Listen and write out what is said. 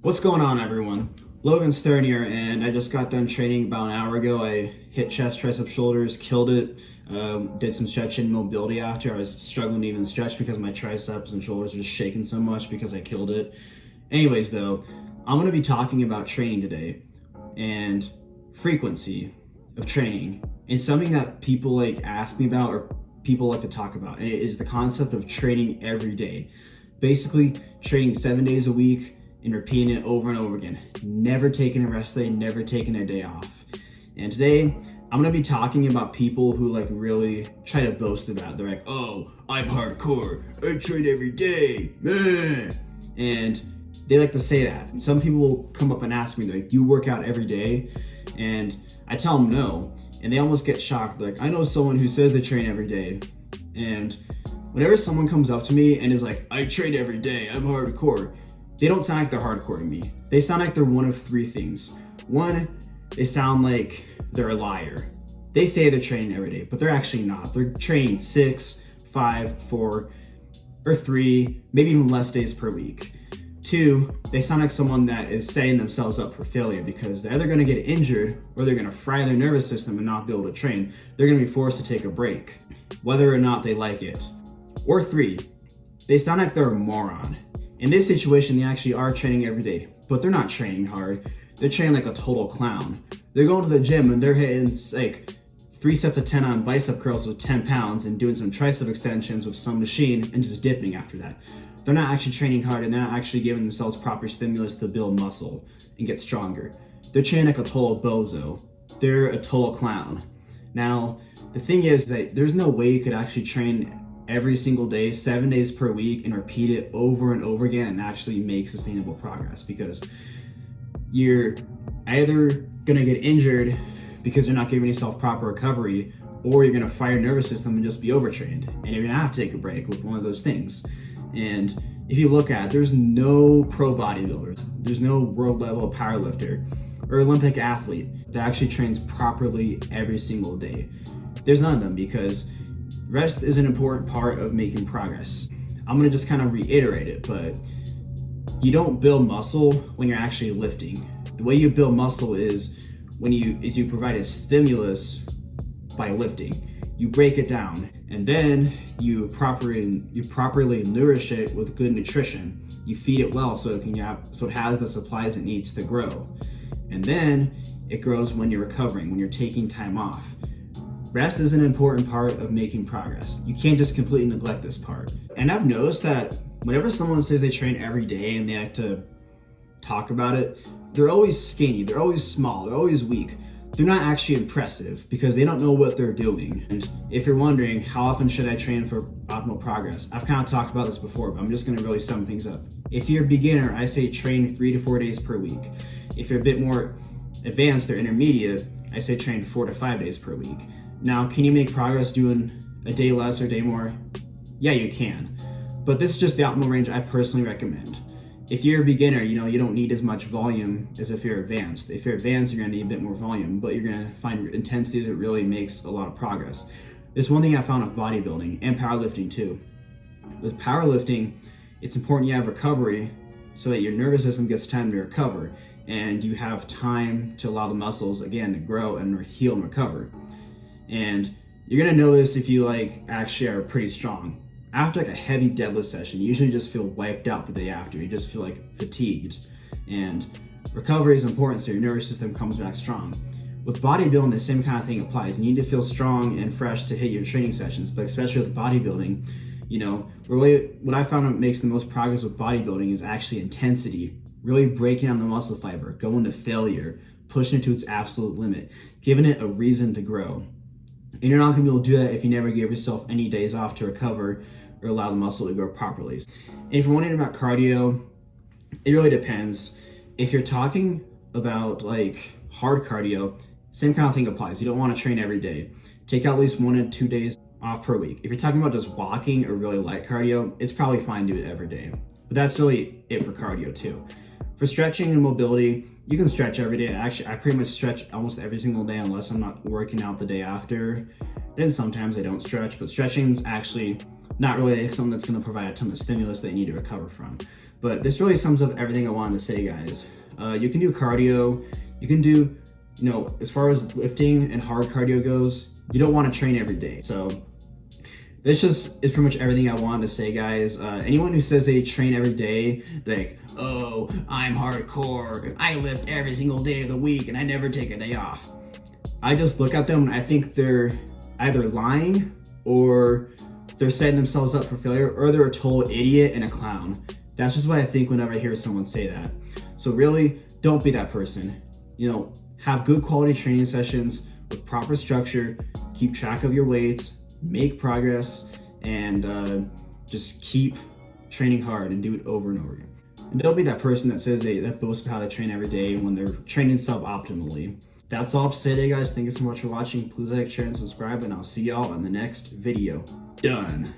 What's going on, everyone? Logan Stern here, and I just got done training about an hour ago. I hit chest, tricep, shoulders, killed it. Did some stretching and mobility after. I was struggling to even stretch because my triceps and shoulders were just shaking so much because I killed it. Anyways, though, I'm going to be talking about training today and frequency of training. It's something that people ask me about or people like to talk about, and it is the concept of training every day. Basically, training 7 days a week and repeating it over and over again. Never taking a rest day, never taking a day off. And today, I'm gonna be talking about people who really try to boast about it. They're like, oh, I'm hardcore, I train every day, meh. And they like to say that. Some people will come up and ask me, like, you work out every day? And I tell them no. And they almost get shocked. Like, I know someone who says they train every day. And whenever someone comes up to me and is like, I train every day, I'm hardcore, they don't sound like they're hardcore to me. They sound like they're one of three things. One, they sound like they're a liar. They say they're training every day, but they're actually not. They're training 6, 5, 4, or 3, maybe even less days per week. Two, they sound like someone that is setting themselves up for failure because they're either gonna get injured or they're gonna fry their nervous system and not be able to train. They're gonna be forced to take a break, whether or not they like it. Or three, they sound like they're a moron. In this situation, they actually are training every day, but they're not training hard. They're training like a total clown. They're going to the gym and they're hitting like 3 sets of 10 on bicep curls with 10 pounds and doing some tricep extensions with some machine and just dipping after that. They're not actually training hard and they're not actually giving themselves proper stimulus to build muscle and get stronger. They're training like a total bozo. They're a total clown. Now, the thing is that there's no way you could actually train every single day, 7 days per week, and repeat it over and over again and actually make sustainable progress, because you're either gonna get injured because you're not giving yourself proper recovery, or you're gonna fire your nervous system and just be overtrained, and you're gonna have to take a break with one of those things. And if you look at it, there's no pro bodybuilders, there's no world level powerlifter or Olympic athlete that actually trains properly every single day. There's none of them, because rest is an important part of making progress. I'm gonna just kind of reiterate it, but you don't build muscle when you're actually lifting. The way you build muscle is you provide a stimulus by lifting. You break it down, and then you properly nourish it with good nutrition. You feed it well so it has the supplies it needs to grow. And then it grows when you're recovering, when you're taking time off. Rest is an important part of making progress. You can't just completely neglect this part. And I've noticed that whenever someone says they train every day and they like to talk about it, they're always skinny, they're always small, they're always weak. They're not actually impressive because they don't know what they're doing. And if you're wondering, how often should I train for optimal progress? I've kind of talked about this before, but I'm just gonna really sum things up. If you're a beginner, I say train 3 to 4 days per week. If you're a bit more advanced or intermediate, I say train 4 to 5 days per week. Now, can you make progress doing a day less or a day more? Yeah, you can. But this is just the optimal range I personally recommend. If you're a beginner, you don't need as much volume as if you're advanced. If you're advanced, you're gonna need a bit more volume, but you're gonna find intensities that really makes a lot of progress. There's one thing I found with bodybuilding and powerlifting too. With powerlifting, it's important you have recovery so that your nervous system gets time to recover and you have time to allow the muscles, again, to grow and heal and recover. And you're gonna notice if you actually are pretty strong. After a heavy deadlift session, you usually just feel wiped out the day after. You just feel fatigued. And recovery is important so your nervous system comes back strong. With bodybuilding, the same kind of thing applies. You need to feel strong and fresh to hit your training sessions, but especially with bodybuilding, really what I found that makes the most progress with bodybuilding is actually intensity, really breaking down the muscle fiber, going to failure, pushing it to its absolute limit, giving it a reason to grow. And you're not gonna be able to do that if you never give yourself any days off to recover or allow the muscle to grow properly. And if you're wondering about cardio, it really depends. If you're talking about hard cardio, same kind of thing applies. You don't wanna train every day. Take out at least 1 to 2 days off per week. If you're talking about just walking or really light cardio, it's probably fine to do it every day. But that's really it for cardio too. For stretching and mobility, you can stretch every day. Actually, I pretty much stretch almost every single day unless I'm not working out the day after. Then sometimes I don't stretch, but stretching is actually not really something that's gonna provide a ton of stimulus that you need to recover from. But this really sums up everything I wanted to say, guys. You can do cardio, you can do, as far as lifting and hard cardio goes, you don't want to train every day. So this just is pretty much everything I wanted to say, guys. Anyone who says they train every day, like, oh, I'm hardcore, I lift every single day of the week and I never take a day off. I just look at them and I think they're either lying or they're setting themselves up for failure, or they're a total idiot and a clown. That's just what I think whenever I hear someone say that. So really, don't be that person. Have good quality training sessions with proper structure, keep track of your weights, make progress, and just keep training hard and do it over and over again. And don't be that person that says that boasts about how they train every day when they're training sub-optimally. That's all to say today, guys. Thank you so much for watching. Please like, share, and subscribe, and I'll see y'all in the next video. Done.